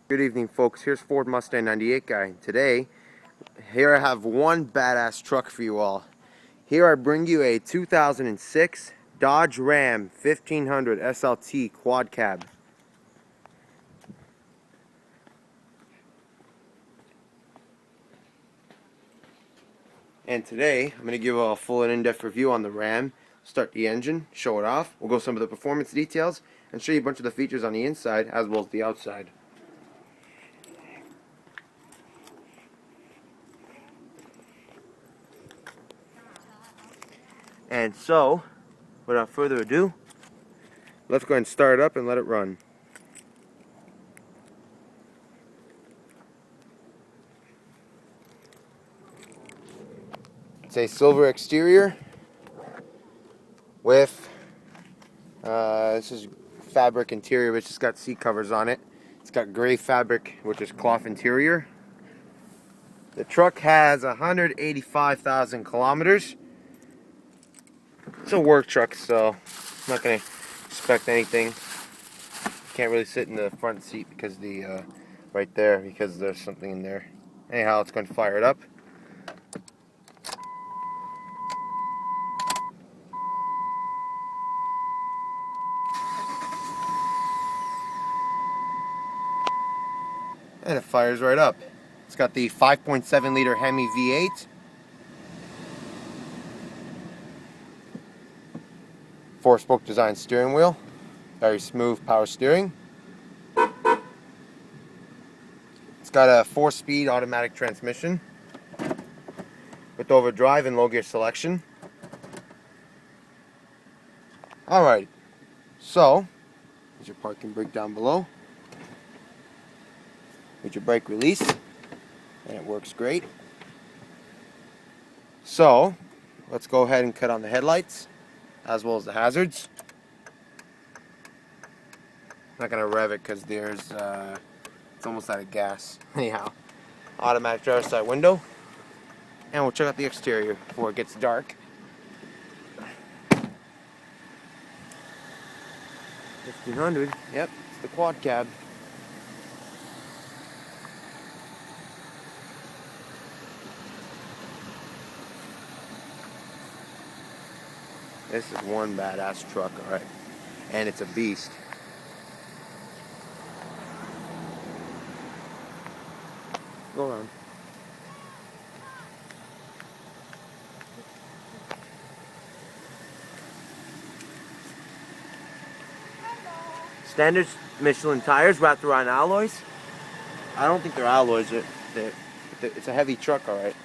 Good evening, folks. Here's Ford Mustang 98 guy. Today, here I have one badass truck for you all. Here I bring you a 2006 Dodge Ram 1500 SLT quad cab. And today, I'm going to give a full and in-depth review on the Ram, start the engine, show it off. We'll go some of the performance details and show you a bunch of the features on the inside as well as the outside. And so, without further ado, let's go ahead and start it up and let it run. It's a silver exterior with this is fabric interior, which has got seat covers on it. It's got gray fabric, which is cloth interior. The truck has 185,000 kilometers. It's a work truck, so I'm not going to expect anything. Can't really sit in the front seat because the right there, because there's something in there. Anyhow, it's going to fire it up. And it fires right up. It's got the 5.7 liter Hemi V8. 4-spoke design steering wheel. Very smooth power steering. It's got a 4-speed automatic transmission with overdrive and low gear selection. Alright, so there's your parking brake down below. With your brake release, and it works great. So let's go ahead and cut on the headlights as well as the hazards. I'm not gonna rev it because there's it's almost out of gas. Anyhow, automatic driver's side window, and we'll check out the exterior before it gets dark. 1500. Yep, it's the quad cab. This is one badass truck, alright. And it's a beast. Go around. Standard Michelin tires wrapped around alloys. I don't think they're alloys. It's a heavy truck, alright.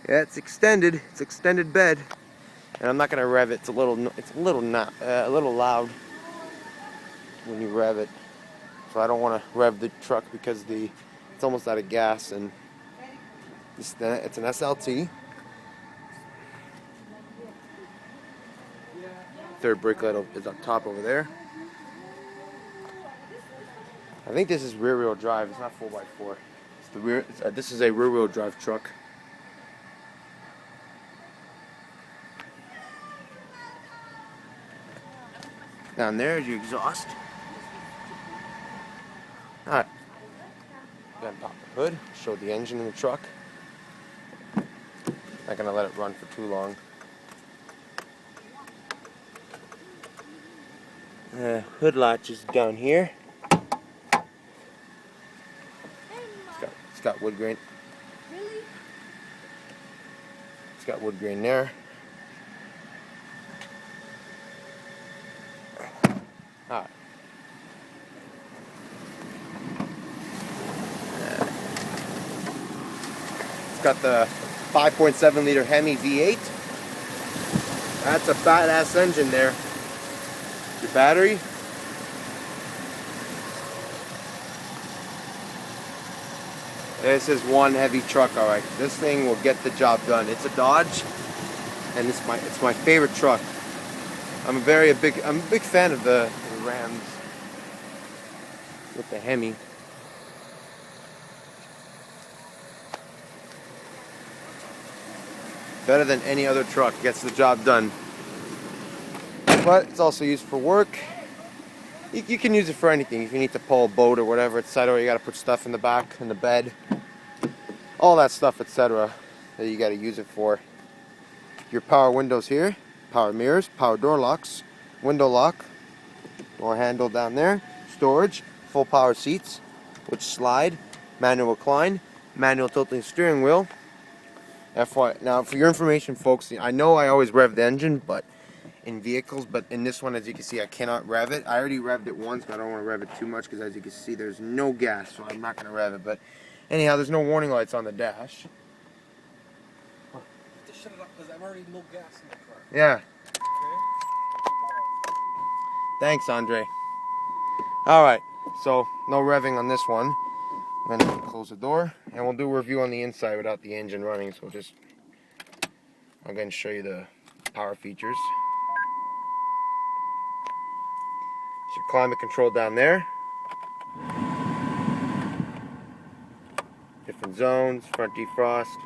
Yeah, it's extended. It's extended bed, and I'm not gonna rev it. It's a little loud when you rev it. So I don't want to rev the truck because it's almost out of gas, and it's an SLT. Third brake light is up top over there. I think this is rear wheel drive. It's not 4x4. It's the rear. This is a rear wheel drive truck. Down there is your exhaust. Alright. Then pop the hood, show the engine in the truck. Not gonna let it run for too long. Hood latch is down here. It's got wood grain. Really? It's got wood grain there. Alright. It's got the 5.7 liter Hemi V8. That's a badass engine there. Your battery. This is one heavy truck, alright. This thing will get the job done. It's a Dodge, and it's my favorite truck. I'm a big fan of the Rams with the Hemi. Better than any other truck. Gets the job done. But it's also used for work. You can use it for anything. If you need to pull a boat or whatever, etc. You got to put stuff in the back, in the bed. All that stuff, etc. that you got to use it for. Your power windows here. Power mirrors. Power door locks. Window lock. Door handle down there. Storage. Full power seats, which slide. Manual recline. Manual tilting steering wheel. Now, for your information, folks, I know I always rev the engine, but in vehicles, but in this one, as you can see, I cannot rev it. I already revved it once, but I don't want to rev it too much because, as you can see, there's no gas, so I'm not going to rev it. But anyhow, there's no warning lights on the dash. Just shut it up because I'm already low gas in the car. Yeah. Okay? Thanks, Andre. All right, so no revving on this one. I'm going to close the door, and we'll do a review on the inside without the engine running. So I'm going to show you the power features. It's your climate control down there. Different zones, front defrost,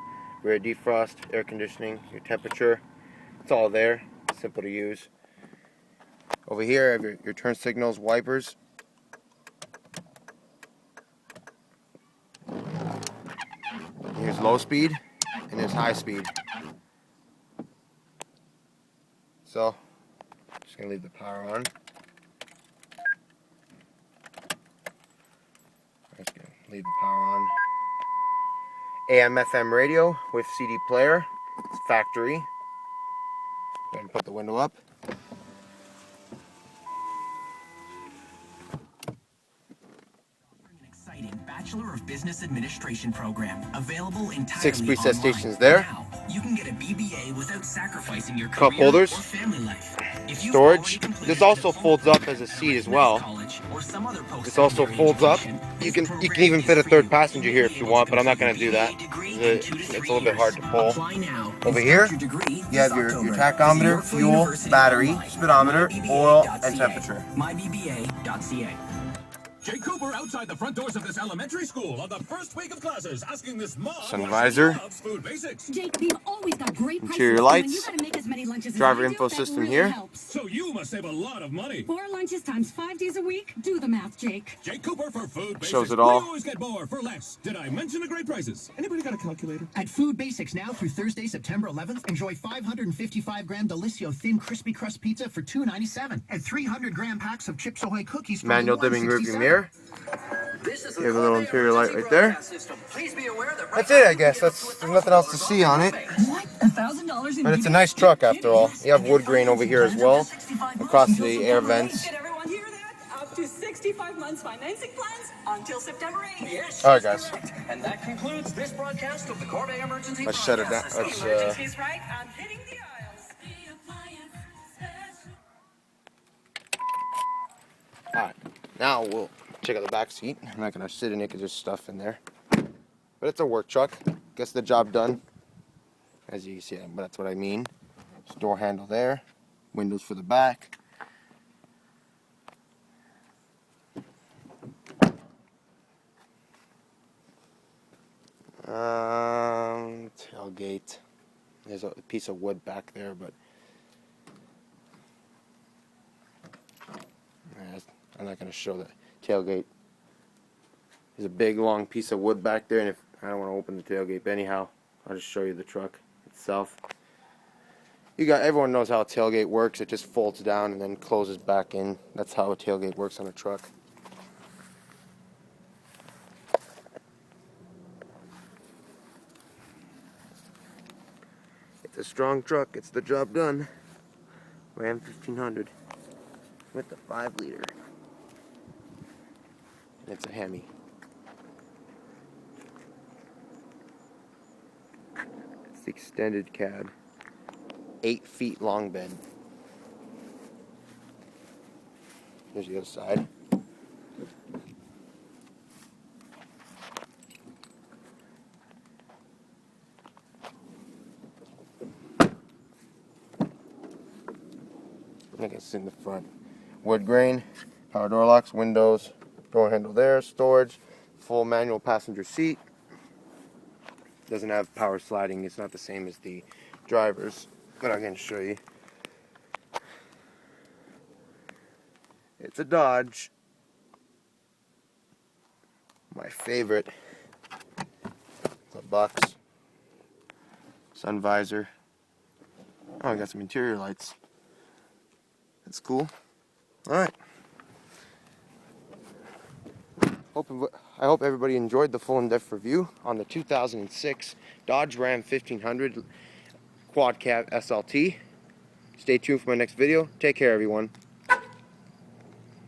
rear defrost, air conditioning, your temperature. It's all there. Simple to use. Over here, I have your turn signals, wipers. Here's low speed, and there's high speed. So, just gonna leave the power on. Just gonna leave the power on. AM/FM radio with CD player. It's factory. Go ahead and put the window up. Bachelor of Business Administration program available entirely 6 preset online. stations there. Now, you can get a BBA without sacrificing your Cup career holders. or family life. If you've Storage. already completed This also a diploma, folds up as a seat as well. college, or some other This also post-secondary folds up. education, You this can program even is fit a for third you. passenger here if you want, but I'm not going to do that. Degree in It's 2 to 3 a little bit hard to pull. Apply now and Over start here, your degree you have this your October. tachometer, Visit fuel, University battery, online. speedometer, oil, and MyBBA.ca. temperature. MyBBA.ca. Jake Cooper outside the front doors of this elementary school on the first week of classes, asking this mom Sun why she visor. loves Food Basics. Jake, we've always got great prices. Interior and lights. when you gotta make as many lunches as Driver I do, info that system really here. helps. So you must save a lot of money. 4 lunches times 5 days a week. Do the math, Jake. Jake Cooper for Food Basics. Shows it all. We always get more for less. Did I mention the great prices? Anybody got a calculator? At Food Basics now through Thursday, September 11th, enjoy 555-gram Delissio thin crispy crust pizza for $2.97 and 300-gram packs of Chips Ahoy cookies for Manual dimming rearview $1.67. mirror. This is You have a little interior light right there. Please be aware that That's it, I guess. There's nothing else to see on it. What? $1,000 in But it's a nice truck after all. You have wood grain over here as well, across the air vents. Did everyone hear that? Up to 65 months financing plans until September 8th. Yes, All right, guys. and that concludes this broadcast of the Corvette Emergency Let's shut it down. Podcast. Let's, Emergency's right. I'm hitting the aisles. Alright, now we'll check out the back seat. I'm not going to sit in it because there's stuff in there. But it's a work truck. Gets the job done. As you can see, but that's what I mean. There's a door handle there. Windows for the back. Tailgate. There's a piece of wood back there, but I'm not going to show the tailgate. There's a big long piece of wood back there, and if I don't want to open the tailgate, but anyhow, I'll just show you the truck itself. Everyone knows how a tailgate works. It just folds down and then closes back in. That's how a tailgate works on a truck. It's a strong truck. It's the job done. Ram 1500 with the 5-liter. It's a Hemi. It's the extended cab. 8 feet long bed. Here's the other side. I can sit in the front. Wood grain, power door locks, windows, door handle there, storage, full manual passenger seat. Doesn't have power sliding. It's not the same as the drivers, but I'm going to show you. It's a Dodge. My favorite. It's a Bucks. Sun visor. Oh, I got some interior lights. That's cool. Alright. I hope everybody enjoyed the full in-depth review on the 2006 Dodge Ram 1500 Quad Cab SLT. Stay tuned for my next video. Take care, everyone.